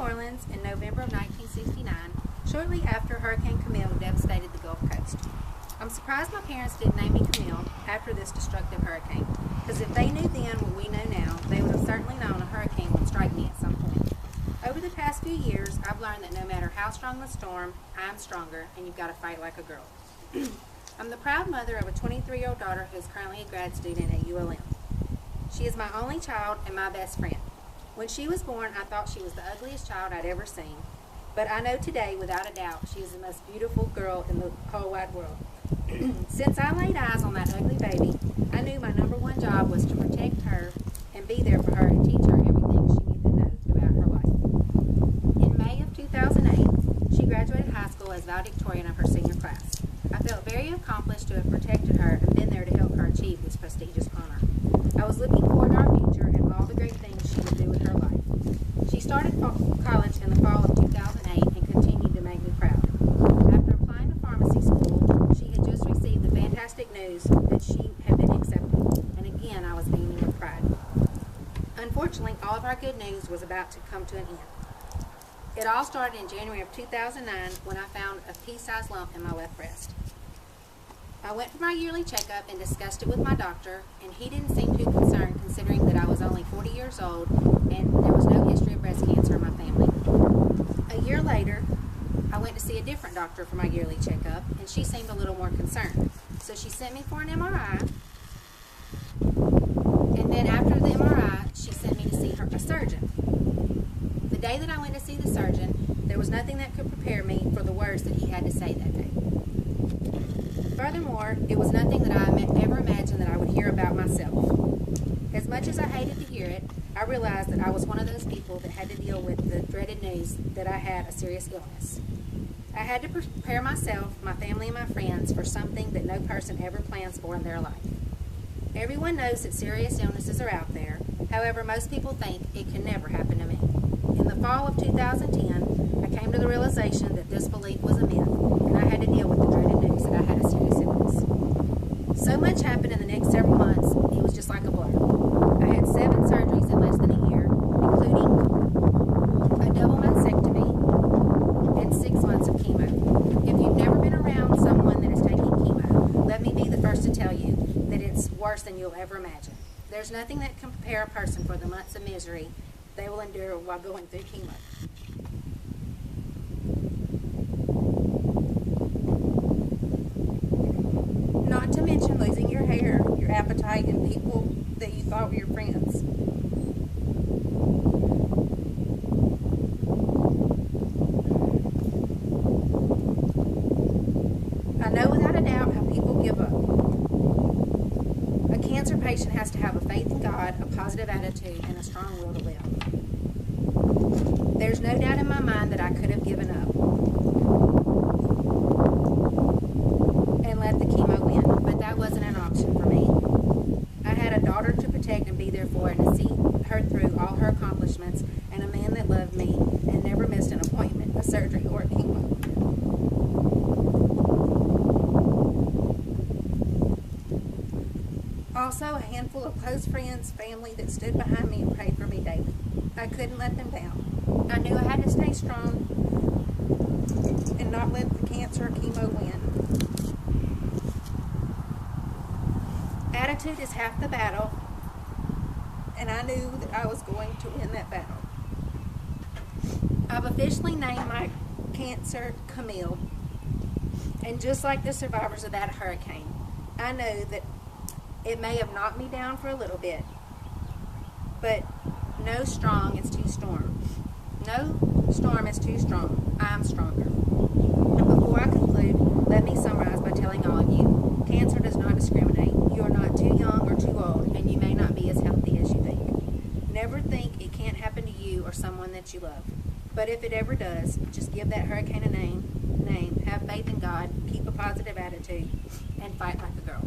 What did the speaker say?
Orleans in November of 1969, shortly after Hurricane Camille devastated the Gulf Coast. I'm surprised my parents didn't name me Camille after this destructive hurricane, because if they knew then what we know now, they would have certainly known a hurricane would strike me at some point. Over the past few years, I've learned that no matter how strong the storm, I'm stronger, and you've got to fight like a girl. I'm the proud mother of a 23-year-old daughter who is currently a grad student at ULM. She is my only child and my best friend. When she was born, I thought she was the ugliest child I'd ever seen, but I know today, without a doubt, she is the most beautiful girl in the whole wide world. Since I laid eyes on that ugly baby, I knew my number one job was to protect her and be there for her and teach her everything she needed to know throughout her life. In May of 2008, she graduated high school as valedictorian of her senior class. I felt very accomplished to have protected her and been there to help her achieve this prestigious honor. I was looking forward to our future and all the great things she would do with her life. She started college in the fall of 2008 and continued to make me proud. After applying to pharmacy school, she had just received the fantastic news that she had been accepted, and again I was beaming with pride. Unfortunately, all of our good news was about to come to an end. It all started in January of 2009 when I found a pea-sized lump in my left breast. I went for my yearly checkup and discussed it with my doctor, and he didn't seem too concerned considering that I was only 40 years old and there was no history of breast cancer in my family. A year later, I went to see a different doctor for my yearly checkup, and she seemed a little more concerned. So she sent me for an MRI, and then after the MRI, she sent me to see a surgeon. The day that I went to see the surgeon, there was nothing that could prepare me for the words that he had to say that day. Furthermore, it was nothing that I ever imagined that I would hear about myself. As much as I hated to hear it, I realized that I was one of those people that had to deal with the dreaded news that I had a serious illness. I had to prepare myself, my family, and my friends for something that no person ever plans for in their life. Everyone knows that serious illnesses are out there. However, most people think it can never happen to me. In the fall of 2010, I came to the realization that this belief was a myth, and I had to deal with the dreaded news that I had a serious illness. So much happened in the next several months, it was just like a blur. I had 7 surgeries in less than a year, including a double mastectomy and 6 months of chemo. If you've never been around someone that is taking chemo, let me be the first to tell you that it's worse than you'll ever imagine. There's nothing that can prepare a person for the months of misery they will endure while going through chemo. Not to mention losing your hair, your appetite, and people that you thought were your friends. I know without a doubt how people give up. A cancer patient has to have a faith in God, a positive attitude, and a strong will to live. There's no doubt in my mind that I could have given up and let the chemo win, but that wasn't an option for me. I had a daughter to protect and be there for, and to see her through all her accomplishments, and a man that loved me and never missed an appointment, a surgery, or a chemo. Also, a handful of close friends, family that stood behind me and prayed for me daily. I couldn't let them down. I knew I had to stay strong and not let the cancer or chemo win. Attitude is half the battle, and I knew that I was going to win that battle. I've officially named my cancer Camille, and just like the survivors of that hurricane, I know that it may have knocked me down for a little bit, but no storm is too strong. No storm is too strong. I'm stronger. And before I conclude, let me summarize by telling all of you, cancer does not discriminate. You are not too young or too old, and you may not be as healthy as you think. Never think it can't happen to you or someone that you love. But if it ever does, just give that hurricane a name, have faith in God, keep a positive attitude, and fight like a girl.